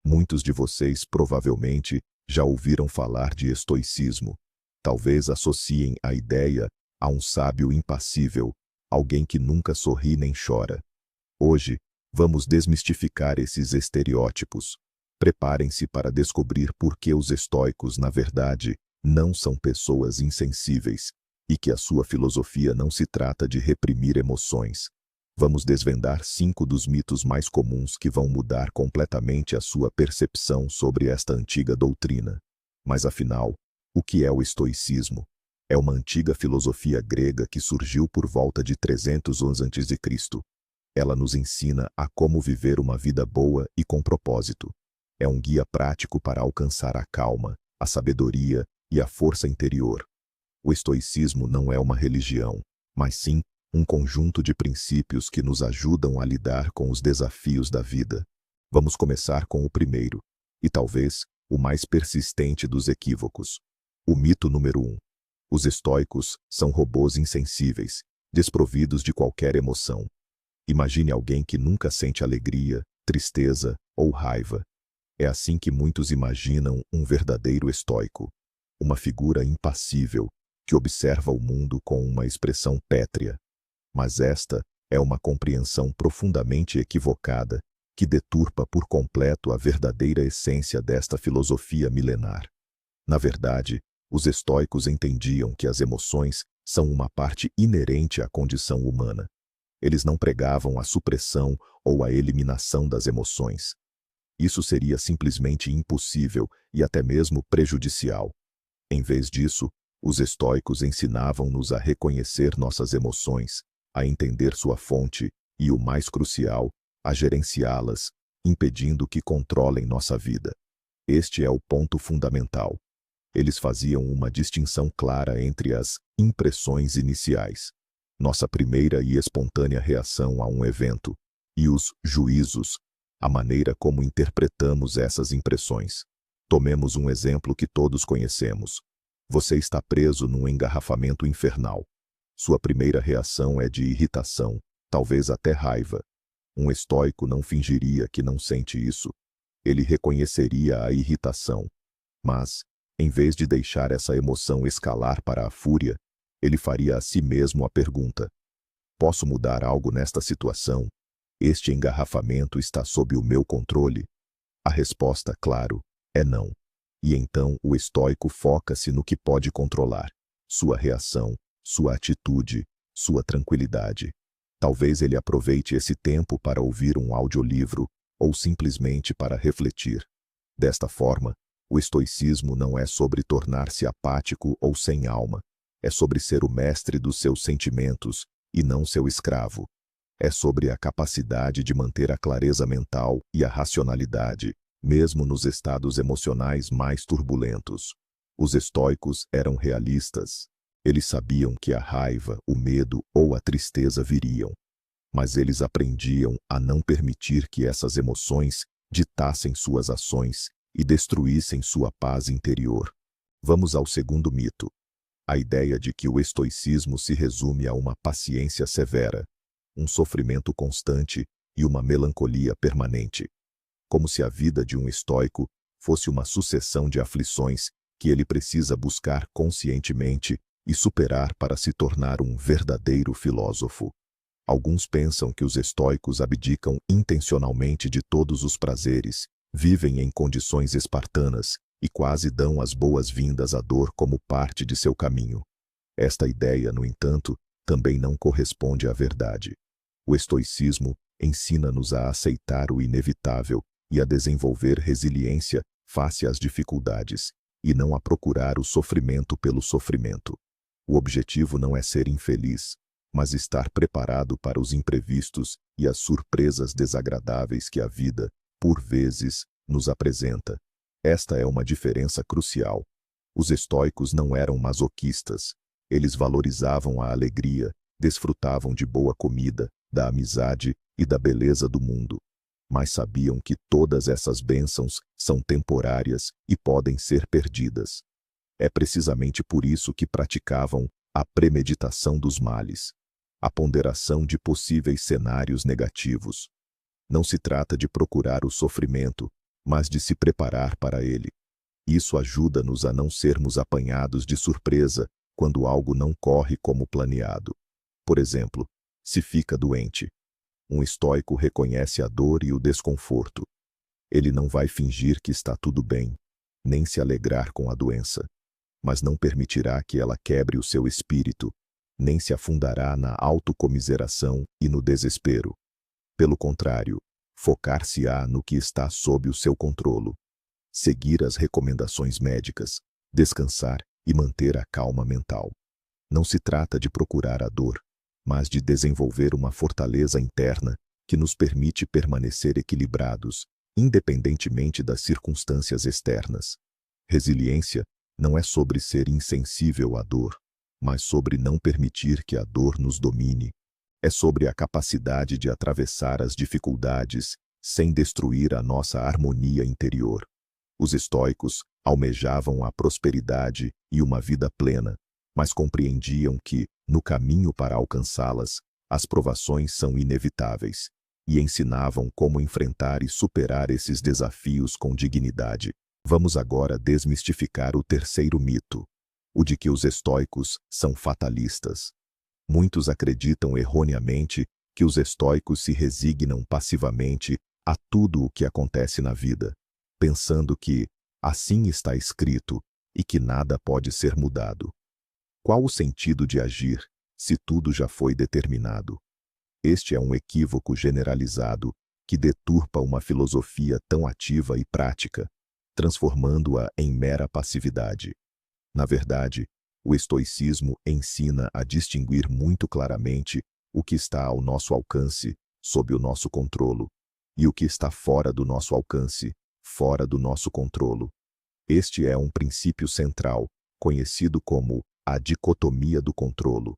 Muitos de vocês provavelmente já ouviram falar de estoicismo. Talvez associem a ideia a um sábio impassível, alguém que nunca sorri nem chora. Hoje, vamos desmistificar esses estereótipos. Preparem-se para descobrir por que os estoicos, na verdade, não são pessoas insensíveis, e que a sua filosofia não se trata de reprimir emoções. Vamos desvendar 5 dos mitos mais comuns que vão mudar completamente a sua percepção sobre esta antiga doutrina. Mas afinal, o que é o estoicismo? É uma antiga filosofia grega que surgiu por volta de 300 anos antes de Cristo. Ela nos ensina a como viver uma vida boa e com propósito. É um guia prático para alcançar a calma, a sabedoria e a força interior. O estoicismo não é uma religião, mas sim um conjunto de princípios que nos ajudam a lidar com os desafios da vida. Vamos começar com o primeiro, e talvez o mais persistente dos equívocos. O mito número 1. Os estoicos são robôs insensíveis, desprovidos de qualquer emoção. Imagine alguém que nunca sente alegria, tristeza ou raiva. É assim que muitos imaginam um verdadeiro estoico. Uma figura impassível, que observa o mundo com uma expressão pétrea. Mas esta é uma compreensão profundamente equivocada, que deturpa por completo a verdadeira essência desta filosofia milenar. Na verdade, os estoicos entendiam que as emoções são uma parte inerente à condição humana. Eles não pregavam a supressão ou a eliminação das emoções. Isso seria simplesmente impossível e até mesmo prejudicial. Em vez disso, os estoicos ensinavam-nos a reconhecer nossas emoções, a entender sua fonte e, o mais crucial, a gerenciá-las, impedindo que controlem nossa vida. Este é o ponto fundamental. Eles faziam uma distinção clara entre as impressões iniciais, nossa primeira e espontânea reação a um evento, e os juízos, a maneira como interpretamos essas impressões. Tomemos um exemplo que todos conhecemos. Você está preso num engarrafamento infernal. Sua primeira reação é de irritação, talvez até raiva. Um estoico não fingiria que não sente isso. Ele reconheceria a irritação. Mas, em vez de deixar essa emoção escalar para a fúria, ele faria a si mesmo a pergunta: posso mudar algo nesta situação? Este engarrafamento está sob o meu controle? A resposta, claro, é não. E então o estoico foca-se no que pode controlar: sua reação, sua atitude, sua tranquilidade. Talvez ele aproveite esse tempo para ouvir um audiolivro ou simplesmente para refletir. Desta forma, o estoicismo não é sobre tornar-se apático ou sem alma. É sobre ser o mestre dos seus sentimentos e não seu escravo. É sobre a capacidade de manter a clareza mental e a racionalidade, mesmo nos estados emocionais mais turbulentos. Os estoicos eram realistas. Eles sabiam que a raiva, o medo ou a tristeza viriam. Mas eles aprendiam a não permitir que essas emoções ditassem suas ações e destruíssem sua paz interior. Vamos ao segundo mito. A ideia de que o estoicismo se resume a uma paciência severa, um sofrimento constante e uma melancolia permanente. Como se a vida de um estoico fosse uma sucessão de aflições que ele precisa buscar conscientemente e superar para se tornar um verdadeiro filósofo. Alguns pensam que os estoicos abdicam intencionalmente de todos os prazeres, vivem em condições espartanas e quase dão as boas-vindas à dor como parte de seu caminho. Esta ideia, no entanto, também não corresponde à verdade. O estoicismo ensina-nos a aceitar o inevitável e a desenvolver resiliência face às dificuldades, e não a procurar o sofrimento pelo sofrimento. O objetivo não é ser infeliz, mas estar preparado para os imprevistos e as surpresas desagradáveis que a vida, por vezes, nos apresenta. Esta é uma diferença crucial. Os estoicos não eram masoquistas. Eles valorizavam a alegria, desfrutavam de boa comida, da amizade e da beleza do mundo. Mas sabiam que todas essas bênçãos são temporárias e podem ser perdidas. É precisamente por isso que praticavam a premeditação dos males, a ponderação de possíveis cenários negativos. Não se trata de procurar o sofrimento, mas de se preparar para ele. Isso ajuda-nos a não sermos apanhados de surpresa quando algo não corre como planeado. Por exemplo, se fica doente. Um estoico reconhece a dor e o desconforto. Ele não vai fingir que está tudo bem, nem se alegrar com a doença, mas não permitirá que ela quebre o seu espírito, nem se afundará na autocomiseração e no desespero. Pelo contrário, focar-se-á no que está sob o seu controlo, seguir as recomendações médicas, descansar e manter a calma mental. Não se trata de procurar a dor, mas de desenvolver uma fortaleza interna que nos permite permanecer equilibrados, independentemente das circunstâncias externas. Resiliência não é sobre ser insensível à dor, mas sobre não permitir que a dor nos domine. É sobre a capacidade de atravessar as dificuldades sem destruir a nossa harmonia interior. Os estoicos almejavam a prosperidade e uma vida plena, mas compreendiam que, no caminho para alcançá-las, as provações são inevitáveis, e ensinavam como enfrentar e superar esses desafios com dignidade. Vamos agora desmistificar o terceiro mito, o de que os estoicos são fatalistas. Muitos acreditam erroneamente que os estoicos se resignam passivamente a tudo o que acontece na vida, pensando que assim está escrito e que nada pode ser mudado. Qual o sentido de agir, se tudo já foi determinado? Este é um equívoco generalizado que deturpa uma filosofia tão ativa e prática, transformando-a em mera passividade. Na verdade, o estoicismo ensina a distinguir muito claramente o que está ao nosso alcance, sob o nosso controlo, e o que está fora do nosso alcance, fora do nosso controlo. Este é um princípio central, conhecido como a dicotomia do controlo.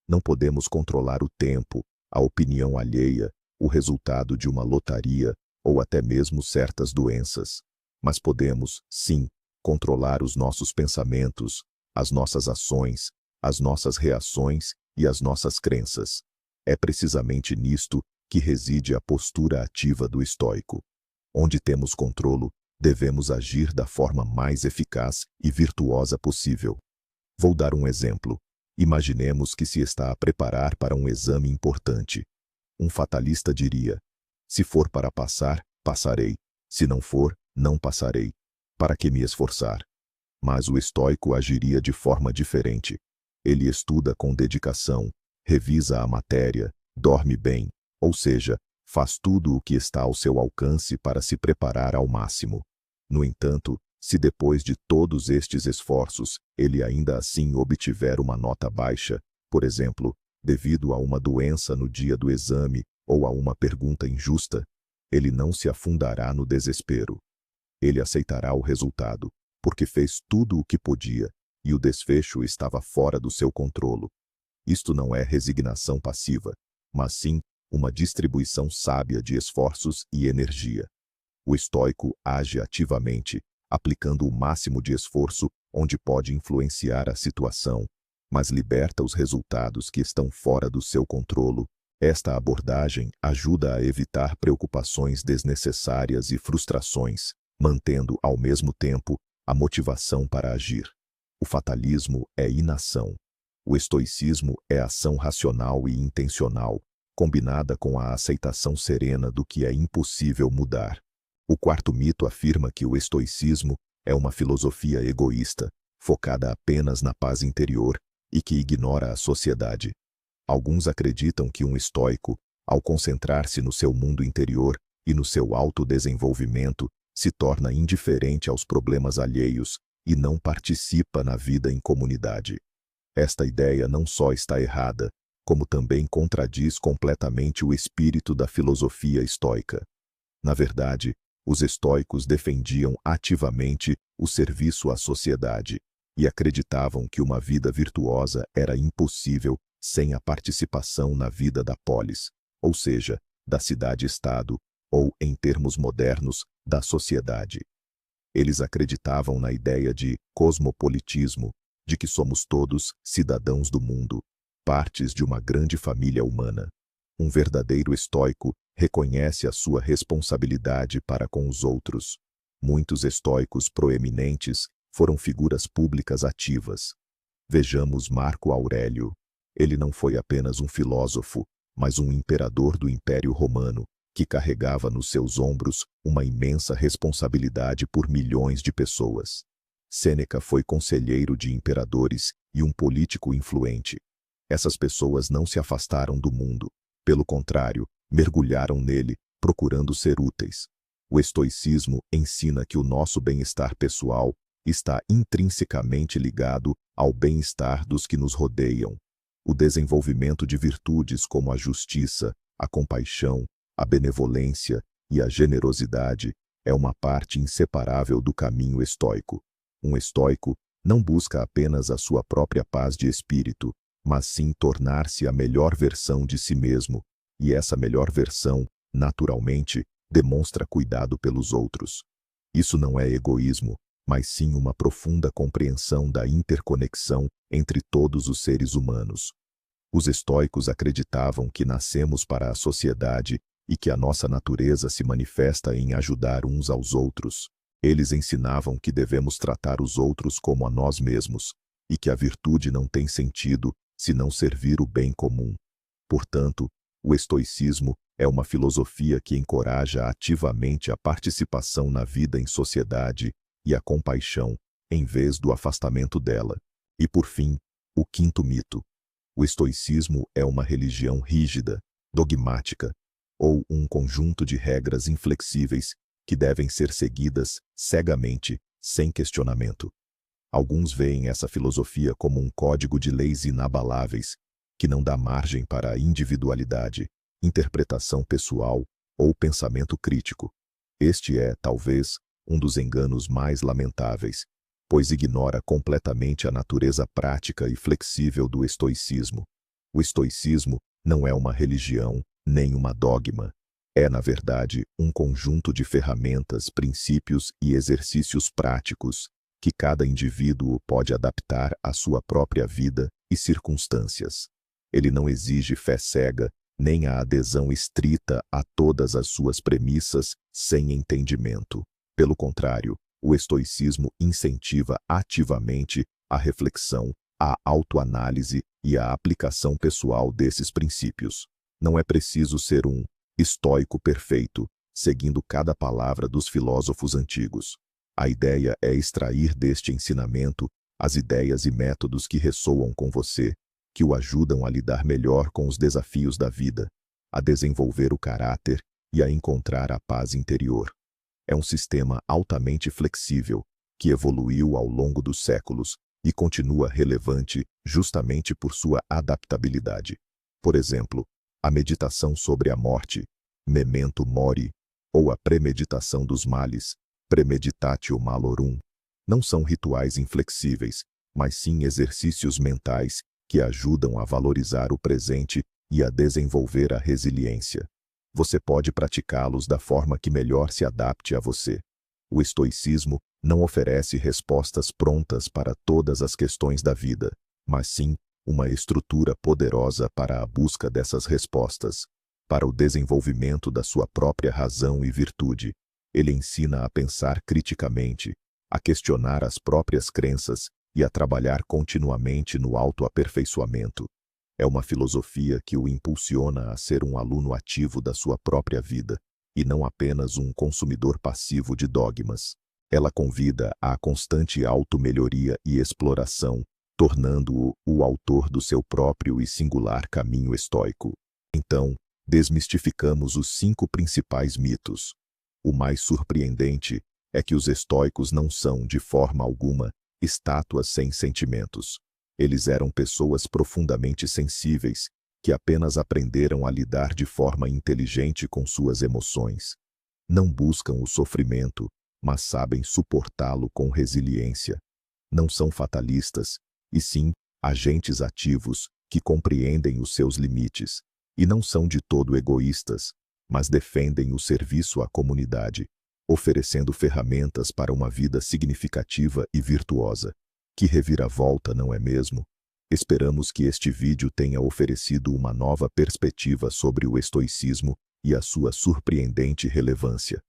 Não podemos controlar o tempo, a opinião alheia, o resultado de uma lotaria ou até mesmo certas doenças. Mas podemos, sim, controlar os nossos pensamentos, as nossas ações, as nossas reações e as nossas crenças. É precisamente nisto que reside a postura ativa do estoico. Onde temos controlo, devemos agir da forma mais eficaz e virtuosa possível. Vou dar um exemplo. Imaginemos que se está a preparar para um exame importante. Um fatalista diria: se for para passar, passarei. Se não for, não passarei. Para que me esforçar? Mas o estoico agiria de forma diferente. Ele estuda com dedicação, revisa a matéria, dorme bem, ou seja, faz tudo o que está ao seu alcance para se preparar ao máximo. No entanto, se depois de todos estes esforços, ele ainda assim obtiver uma nota baixa, por exemplo, devido a uma doença no dia do exame ou a uma pergunta injusta, ele não se afundará no desespero. Ele aceitará o resultado, porque fez tudo o que podia, e o desfecho estava fora do seu controlo. Isto não é resignação passiva, mas sim uma distribuição sábia de esforços e energia. O estoico age ativamente, aplicando o máximo de esforço onde pode influenciar a situação, mas liberta os resultados que estão fora do seu controlo. Esta abordagem ajuda a evitar preocupações desnecessárias e frustrações, mantendo, ao mesmo tempo, a motivação para agir. O fatalismo é inação. O estoicismo é ação racional e intencional, combinada com a aceitação serena do que é impossível mudar. O quarto mito afirma que o estoicismo é uma filosofia egoísta, focada apenas na paz interior e que ignora a sociedade. Alguns acreditam que um estoico, ao concentrar-se no seu mundo interior e no seu autodesenvolvimento, se torna indiferente aos problemas alheios e não participa na vida em comunidade. Esta ideia não só está errada, como também contradiz completamente o espírito da filosofia estoica. Na verdade, os estoicos defendiam ativamente o serviço à sociedade e acreditavam que uma vida virtuosa era impossível sem a participação na vida da polis, ou seja, da cidade-estado, ou, em termos modernos, da sociedade. Eles acreditavam na ideia de cosmopolitismo, de que somos todos cidadãos do mundo, partes de uma grande família humana. Um verdadeiro estoico reconhece a sua responsabilidade para com os outros, Muitos estoicos proeminentes foram figuras públicas ativas. Vejamos Marco Aurélio. Ele não foi apenas um filósofo, mas um imperador do Império Romano, que carregava nos seus ombros uma imensa responsabilidade por milhões de pessoas. Sêneca foi conselheiro de imperadores e um político influente. Essas pessoas não se afastaram do mundo. Pelo contrário, mergulharam nele, procurando ser úteis. O estoicismo ensina que o nosso bem-estar pessoal está intrinsecamente ligado ao bem-estar dos que nos rodeiam. O desenvolvimento de virtudes como a justiça, a compaixão, a benevolência e a generosidade é uma parte inseparável do caminho estoico. Um estoico não busca apenas a sua própria paz de espírito, mas sim tornar-se a melhor versão de si mesmo, e essa melhor versão, naturalmente, demonstra cuidado pelos outros. Isso não é egoísmo, mas sim uma profunda compreensão da interconexão entre todos os seres humanos. Os estoicos acreditavam que nascemos para a sociedade e que a nossa natureza se manifesta em ajudar uns aos outros. Eles ensinavam que devemos tratar os outros como a nós mesmos, e que a virtude não tem sentido se não servir o bem comum. Portanto, o estoicismo é uma filosofia que encoraja ativamente a participação na vida em sociedade e a compaixão, em vez do afastamento dela. E por fim, o quinto mito. O estoicismo é uma religião rígida, dogmática, ou um conjunto de regras inflexíveis que devem ser seguidas cegamente, sem questionamento. Alguns veem essa filosofia como um código de leis inabaláveis, que não dá margem para a individualidade, interpretação pessoal ou pensamento crítico. Este é, talvez, um dos enganos mais lamentáveis, pois ignora completamente a natureza prática e flexível do estoicismo. O estoicismo não é uma religião, nem uma dogma. É, na verdade, um conjunto de ferramentas, princípios e exercícios práticos que cada indivíduo pode adaptar à sua própria vida e circunstâncias. Ele não exige fé cega, nem a adesão estrita a todas as suas premissas sem entendimento. Pelo contrário, o estoicismo incentiva ativamente a reflexão, a autoanálise e a aplicação pessoal desses princípios. Não é preciso ser um estoico perfeito, seguindo cada palavra dos filósofos antigos. A ideia é extrair deste ensinamento as ideias e métodos que ressoam com você, que o ajudam a lidar melhor com os desafios da vida, a desenvolver o caráter e a encontrar a paz interior. É um sistema altamente flexível, que evoluiu ao longo dos séculos e continua relevante justamente por sua adaptabilidade. Por exemplo, a meditação sobre a morte, memento mori, ou a premeditação dos males, premeditatio malorum, não são rituais inflexíveis, mas sim exercícios mentais que ajudam a valorizar o presente e a desenvolver a resiliência. Você pode praticá-los da forma que melhor se adapte a você. O estoicismo não oferece respostas prontas para todas as questões da vida, mas sim uma estrutura poderosa para a busca dessas respostas, para o desenvolvimento da sua própria razão e virtude. Ele ensina a pensar criticamente, a questionar as próprias crenças e a trabalhar continuamente no autoaperfeiçoamento. É uma filosofia que o impulsiona a ser um aluno ativo da sua própria vida, e não apenas um consumidor passivo de dogmas. Ela convida à constante automelhoria e exploração, tornando-o o autor do seu próprio e singular caminho estoico. Então, desmistificamos os 5 principais mitos. O mais surpreendente é que os estoicos não são, de forma alguma, estátuas sem sentimentos. Eles eram pessoas profundamente sensíveis, que apenas aprenderam a lidar de forma inteligente com suas emoções. Não buscam o sofrimento, mas sabem suportá-lo com resiliência. Não são fatalistas, e sim agentes ativos que compreendem os seus limites, e não são de todo egoístas, mas defendem o serviço à comunidade, oferecendo ferramentas para uma vida significativa e virtuosa. Que reviravolta, não é mesmo? Esperamos que este vídeo tenha oferecido uma nova perspectiva sobre o estoicismo e a sua surpreendente relevância.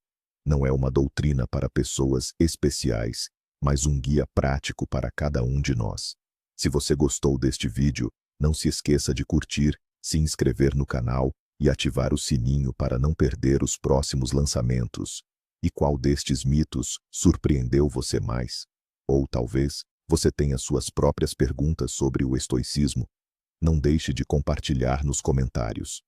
Não é uma doutrina para pessoas especiais, mas um guia prático para cada um de nós. Se você gostou deste vídeo, não se esqueça de curtir, se inscrever no canal e ativar o sininho para não perder os próximos lançamentos. E qual destes mitos surpreendeu você mais? Ou talvez você tenha suas próprias perguntas sobre o estoicismo? Não deixe de compartilhar nos comentários.